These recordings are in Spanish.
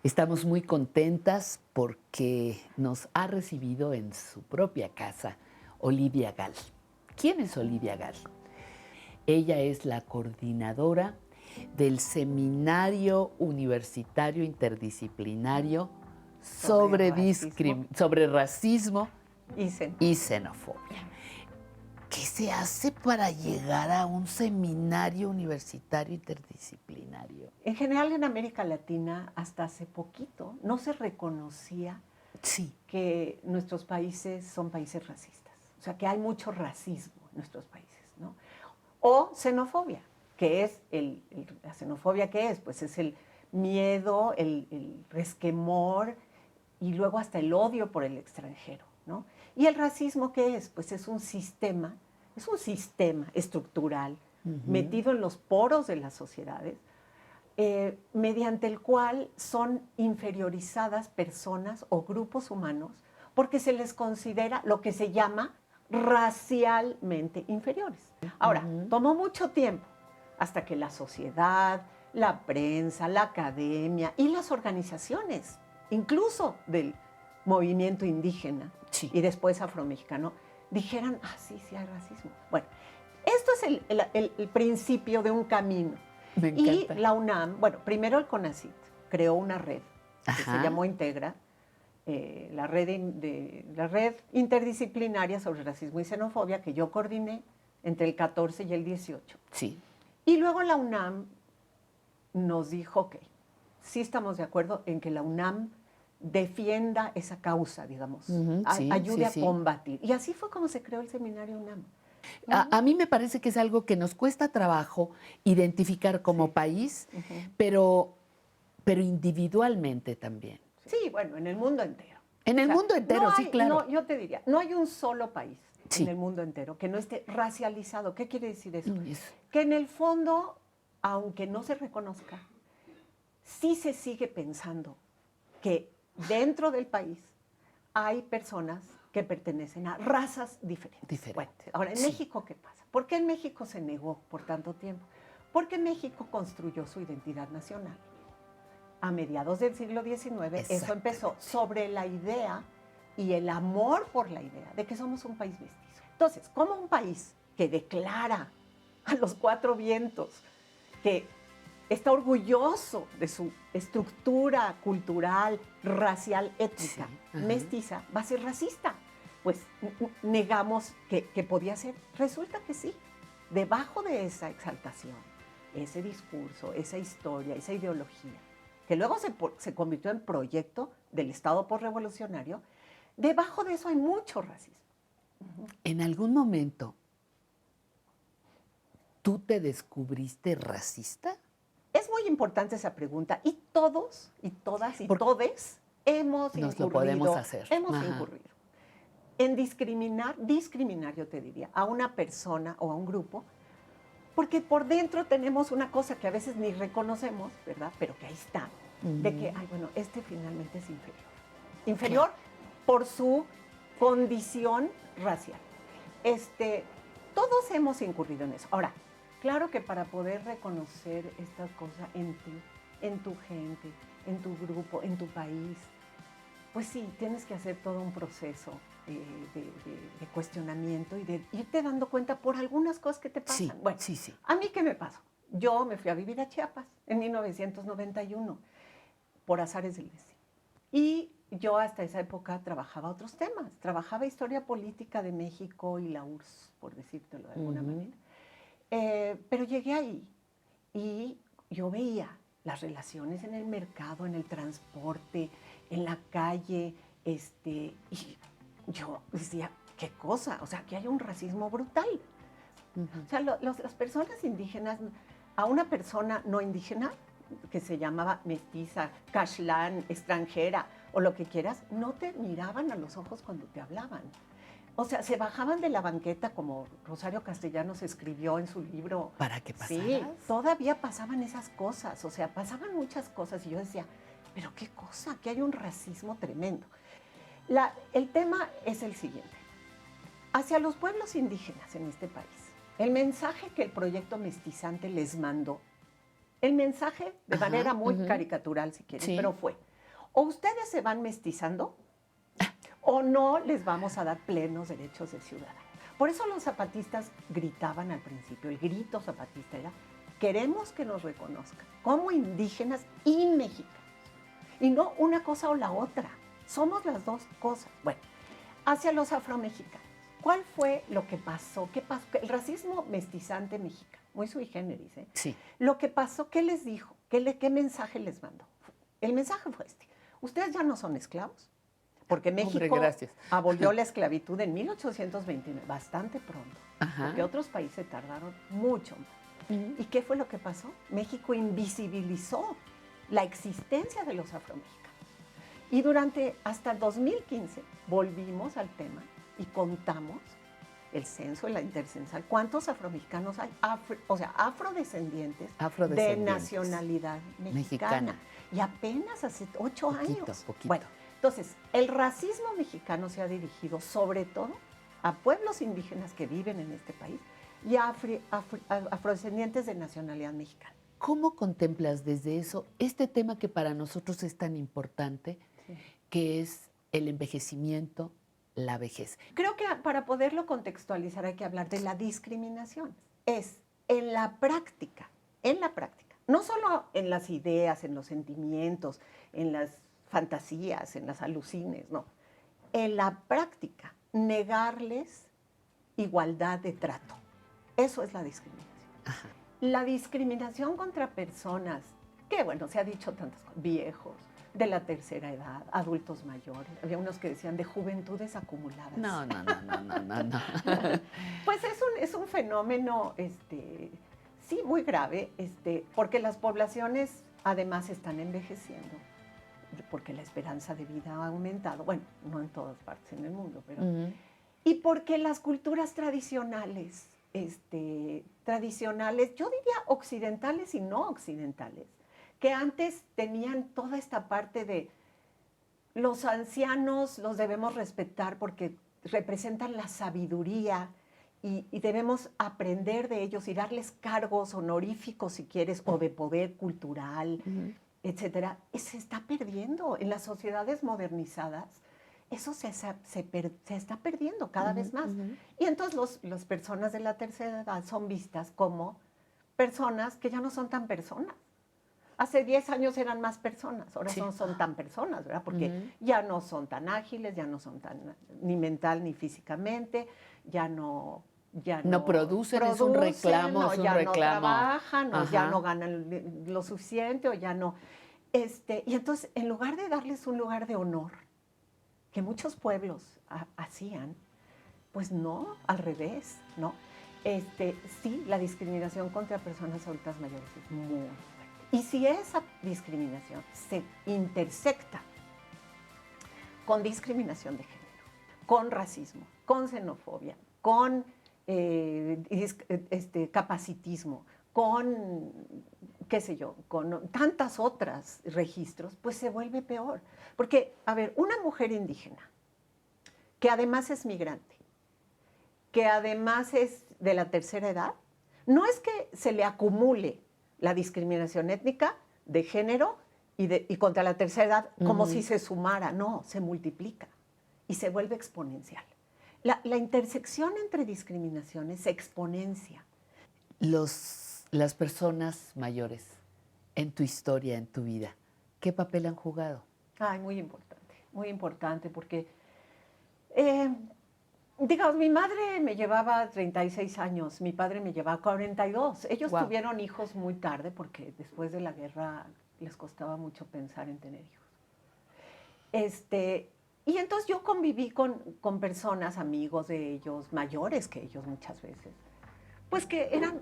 Estamos muy contentas porque nos ha recibido en su propia casa Olivia Gall. ¿Quién es Olivia Gall? Ella es la coordinadora del Seminario Universitario Interdisciplinario sobre racismo y xenofobia. ¿Qué se hace para llegar a un seminario universitario interdisciplinario? En general en América Latina, hasta hace poquito, no se reconocía que nuestros países son países racistas. O sea, que hay mucho racismo en nuestros países, ¿no? O xenofobia, que es la xenofobia, ¿qué es? Pues es el miedo, el resquemor y luego hasta el odio por el extranjero, ¿no? Y el racismo, ¿qué es? Pues es un sistema estructural metido en los poros de las sociedades, mediante el cual son inferiorizadas personas o grupos humanos porque se les considera lo que se llama racialmente inferiores. Ahora, tomó mucho tiempo hasta que la sociedad, la prensa, la academia y las organizaciones, incluso del movimiento indígena y después afromexicano, dijeran, sí hay racismo. Bueno, esto es el principio de un camino. Me encanta. Y la UNAM, bueno, primero el CONACYT creó una red que se llamó Integra, la red interdisciplinaria sobre racismo y xenofobia, que yo coordiné entre el 14 y el 18. Sí. Y luego la UNAM nos dijo, ok, sí estamos de acuerdo en que la UNAM defienda esa causa, digamos, ayude a combatir. Y así fue como se creó el seminario UNAM. A mí me parece que es algo que nos cuesta trabajo identificar como país, pero individualmente también. Sí, bueno, en el mundo entero. En el mundo entero, sí, claro. No, yo te diría, no hay un solo país en el mundo entero que no esté racializado. ¿Qué quiere decir eso? Que en el fondo, aunque no se reconozca, sí se sigue pensando que dentro del país hay personas que pertenecen a razas diferentes. Bueno, ahora, ¿en México qué pasa? ¿Por qué en México se negó por tanto tiempo? Porque México construyó su identidad nacional. A mediados del siglo XIX, eso empezó sobre la idea y el amor por la idea de que somos un país mestizo. Entonces, como un país que declara a los cuatro vientos que está orgulloso de su estructura cultural, racial, étnica, mestiza, va a ser racista. Pues negamos que podía ser. Resulta que sí. Debajo de esa exaltación, ese discurso, esa historia, esa ideología, que luego se convirtió en proyecto del Estado postrevolucionario, debajo de eso hay mucho racismo. ¿En algún momento tú te descubriste racista? Es muy importante esa pregunta y todos y todas y todes hemos incurrido. Lo podemos hacer. Hemos incurrido en discriminar yo te diría, a una persona o a un grupo, porque por dentro tenemos una cosa que a veces ni reconocemos, ¿verdad? Pero que ahí está, de que, bueno, este finalmente es inferior. Inferior por su condición racial. Todos hemos incurrido en eso. Ahora, claro que para poder reconocer esta cosa en ti, en tu gente, en tu grupo, en tu país, pues sí, tienes que hacer todo un proceso de cuestionamiento y de irte dando cuenta por algunas cosas que te pasan. Bueno, ¿a mí qué me pasó? Yo me fui a vivir a Chiapas en 1991 por azares del destino. Y yo hasta esa época trabajaba otros temas. Trabajaba historia política de México y la URSS, por decírtelo de alguna manera. Pero llegué ahí y yo veía las relaciones en el mercado, en el transporte, en la calle, y yo decía, ¿qué cosa? O sea, que hay un racismo brutal. O sea, las personas indígenas, a una persona no indígena, que se llamaba mestiza, cashlán, extranjera, o lo que quieras, no te miraban a los ojos cuando te hablaban. O sea, se bajaban de la banqueta, como Rosario Castellanos escribió en su libro. ¿Para qué pasaras? Sí, todavía pasaban esas cosas, o sea, pasaban muchas cosas y yo decía, pero qué cosa, que hay un racismo tremendo. El tema es el siguiente. Hacia los pueblos indígenas en este país, el mensaje que el proyecto mestizante les mandó El mensaje, de Ajá, manera muy ujú. caricatural si quieres, Sí. pero fue, o ustedes se van mestizando o no les vamos a dar plenos derechos de ciudadano. Por eso los zapatistas gritaban al principio, el grito zapatista era, queremos que nos reconozcan como indígenas y mexicanos. Y no una cosa o la otra, somos las dos cosas. Bueno, hacia los afromexicanos, ¿cuál fue lo que pasó? ¿Qué pasó? El racismo mestizante mexicano, muy sui generis, ¿eh? Sí. Lo que pasó, ¿qué les dijo? ¿Qué mensaje les mandó? El mensaje fue este, ustedes ya no son esclavos, porque Hombre, México gracias. abolió la esclavitud en 1829, bastante pronto, Ajá. porque otros países tardaron mucho más. Ujú. ¿Y qué fue lo que pasó? México invisibilizó la existencia de los afromexicanos. Y hasta el 2015 volvimos al tema y contamos el censo y la intercensal. ¿Cuántos afromexicanos hay? Afrodescendientes de nacionalidad mexicana. Y apenas hace 8 años. Poquito. Bueno, entonces, el racismo mexicano se ha dirigido sobre todo a pueblos indígenas que viven en este país y a afrodescendientes de nacionalidad mexicana. ¿Cómo contemplas desde eso este tema que para nosotros es tan importante, que es el envejecimiento, la vejez? Creo que para poderlo contextualizar hay que hablar de la discriminación. Es en la práctica, no solo en las ideas, en los sentimientos, en las fantasías, en las alucines, no. En la práctica, negarles igualdad de trato. Eso es la discriminación. Ajá. La discriminación contra personas, que bueno, se ha dicho tantas cosas, viejos, de la tercera edad, adultos mayores. Había unos que decían de juventudes acumuladas. No. Pues es un fenómeno, sí, muy grave, porque las poblaciones además están envejeciendo, porque la esperanza de vida ha aumentado, bueno, no en todas partes en el mundo, pero... Ujú. Y porque las culturas tradicionales, yo diría occidentales y no occidentales, que antes tenían toda esta parte de los ancianos los debemos respetar porque representan la sabiduría y debemos aprender de ellos y darles cargos honoríficos, si quieres, o de poder cultural, etcétera. Se está perdiendo en las sociedades modernizadas. Eso se está perdiendo cada vez más. Y entonces las personas de la tercera edad son vistas como personas que ya no son tan personas. Hace 10 años eran más personas, ahora Sí. no son tan personas, ¿verdad? Porque ya no son tan ágiles, ya no son tan ni mental ni físicamente, ya no producen, es un reclamo, no, es un ya no reclamo. trabajan, o ya Ajá. no ganan lo suficiente, o ya no. Y entonces, en lugar de darles un lugar de honor, que muchos pueblos hacían, pues no, al revés, ¿no? Sí, la discriminación contra personas adultas mayores es muy fuerte. Y si esa discriminación se intersecta con discriminación de género, con racismo, con xenofobia, con capacitismo, con, qué sé yo, con tantas otras registros, pues se vuelve peor. Porque, a ver, una mujer indígena, que además es migrante, que además es de la tercera edad, no es que se le acumule la discriminación étnica, de género y contra la tercera edad, como si se sumara, no, se multiplica y se vuelve exponencial. La intersección entre discriminaciones se exponencia. Las personas mayores en tu historia, en tu vida, ¿qué papel han jugado? Ay, muy importante, porque, digamos, mi madre me llevaba 36 años, mi padre me llevaba 42. Ellos tuvieron hijos muy tarde, porque después de la guerra les costaba mucho pensar en tener hijos. Y entonces yo conviví con personas, amigos de ellos, mayores que ellos muchas veces, pues que eran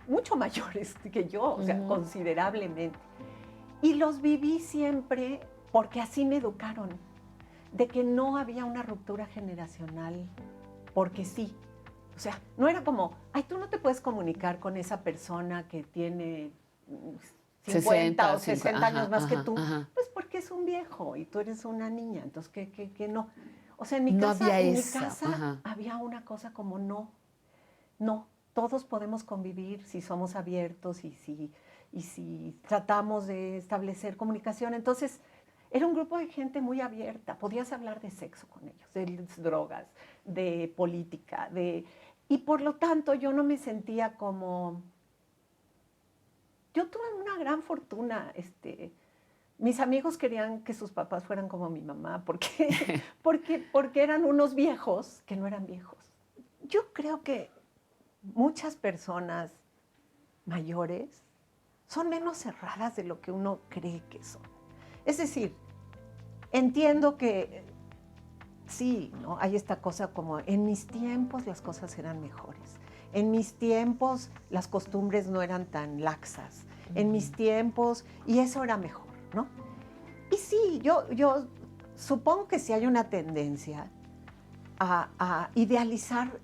mucho mayores que yo, o sea, considerablemente. Y los viví siempre porque así me educaron, de que no había una ruptura generacional, porque sí. O sea, no era como, ay, tú no te puedes comunicar con esa persona que tiene 50 o 60 años más que tú, pues porque es un viejo y tú eres una niña, entonces que no. O sea, en mi casa, había una cosa como no, todos podemos convivir si somos abiertos y si y si tratamos de establecer comunicación. Entonces, era un grupo de gente muy abierta. Podías hablar de sexo con ellos, de drogas, de política, y por lo tanto yo no me sentía como... Yo tuve una gran fortuna. Mis amigos querían que sus papás fueran como mi mamá, porque eran unos viejos que no eran viejos. Yo creo que muchas personas mayores son menos cerradas de lo que uno cree que son. Es decir, entiendo que sí, ¿no? Hay esta cosa como, en mis tiempos las cosas eran mejores. En mis tiempos las costumbres no eran tan laxas. En mis tiempos, y eso era mejor, ¿no? Y sí, yo supongo que sí hay una tendencia a idealizar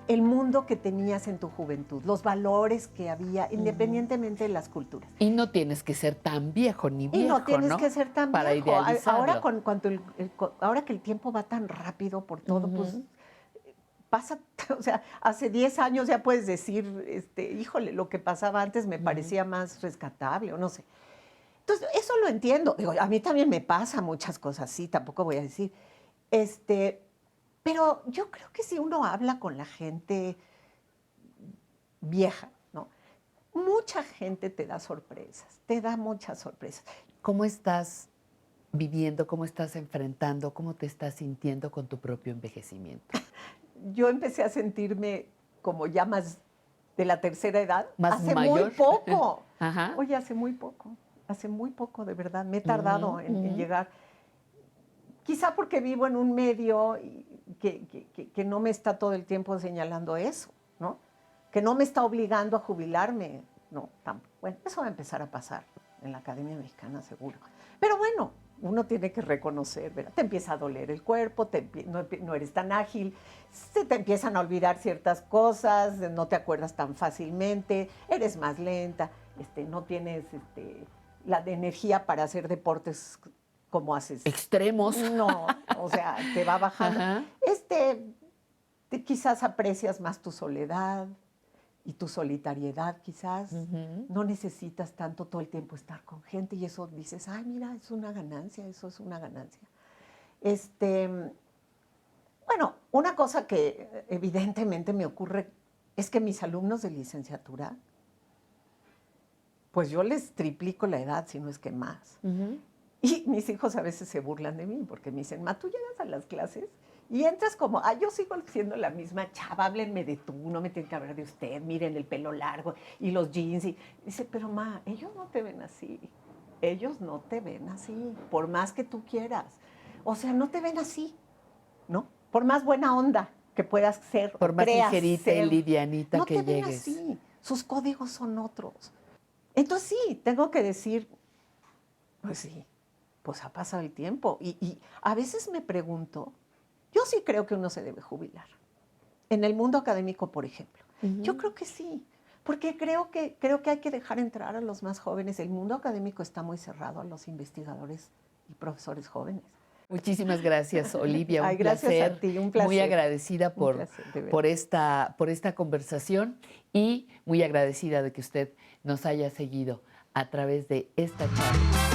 el mundo que tenías en tu juventud, los valores que había, independientemente de las culturas. Y no tienes que ser tan viejo ni viejo, Y no tienes que ser tan para viejo. idealizarlo. Ahora que el tiempo va tan rápido por todo, pues pasa, o sea, hace 10 años ya puedes decir, híjole, lo que pasaba antes me parecía más rescatable, o no sé. Entonces, eso lo entiendo. Digo, a mí también me pasa muchas cosas, sí, tampoco voy a decir. Pero yo creo que si uno habla con la gente vieja, ¿no? Mucha gente te da sorpresas, te da muchas sorpresas. ¿Cómo estás viviendo, cómo estás enfrentando, cómo te estás sintiendo con tu propio envejecimiento? Yo empecé a sentirme como ya más de la tercera edad. ¿Más hace mayor? muy poco. Ajá. Oye, hace muy poco, de verdad. Me he tardado en llegar. Quizá porque vivo en un medio que no me está todo el tiempo señalando eso, ¿no? Que no me está obligando a jubilarme. No, bueno, eso va a empezar a pasar en la Academia Mexicana, seguro. Pero bueno, uno tiene que reconocer, ¿verdad? Te empieza a doler el cuerpo, no eres tan ágil, se te empiezan a olvidar ciertas cosas, no te acuerdas tan fácilmente, eres más lenta, no tienes la energía para hacer deportes como haces. Extremos. No, o sea, te va bajando. Ajá. Quizás aprecias más tu soledad y tu solitariedad, quizás. No necesitas tanto todo el tiempo estar con gente y eso dices, ay, mira, es una ganancia, eso es una ganancia. Bueno, una cosa que evidentemente me ocurre es que mis alumnos de licenciatura, pues yo les triplico la edad, si no es que más. Y mis hijos a veces se burlan de mí porque me dicen, ma, tú llegas a las clases y entras como, yo sigo siendo la misma chava, háblenme de tú, no me tienen que hablar de usted, miren el pelo largo y los jeans. Y dice, pero ma, ellos no te ven así, ellos no te ven así, por más que tú quieras. O sea, no te ven así, ¿no? Por más buena onda que puedas ser, por más ligerita y livianita no que te ven llegues. así, sus códigos son otros. Entonces sí, tengo que decir, pues sí, pues ha pasado el tiempo. Y a veces me pregunto, yo sí creo que uno se debe jubilar. En el mundo académico, por ejemplo. Yo creo que sí, porque creo que hay que dejar entrar a los más jóvenes. El mundo académico está muy cerrado a los investigadores y profesores jóvenes. Muchísimas gracias, Olivia. Un gracias placer. a ti, un placer. Muy agradecida por esta conversación y muy agradecida de que usted nos haya seguido a través de esta charla.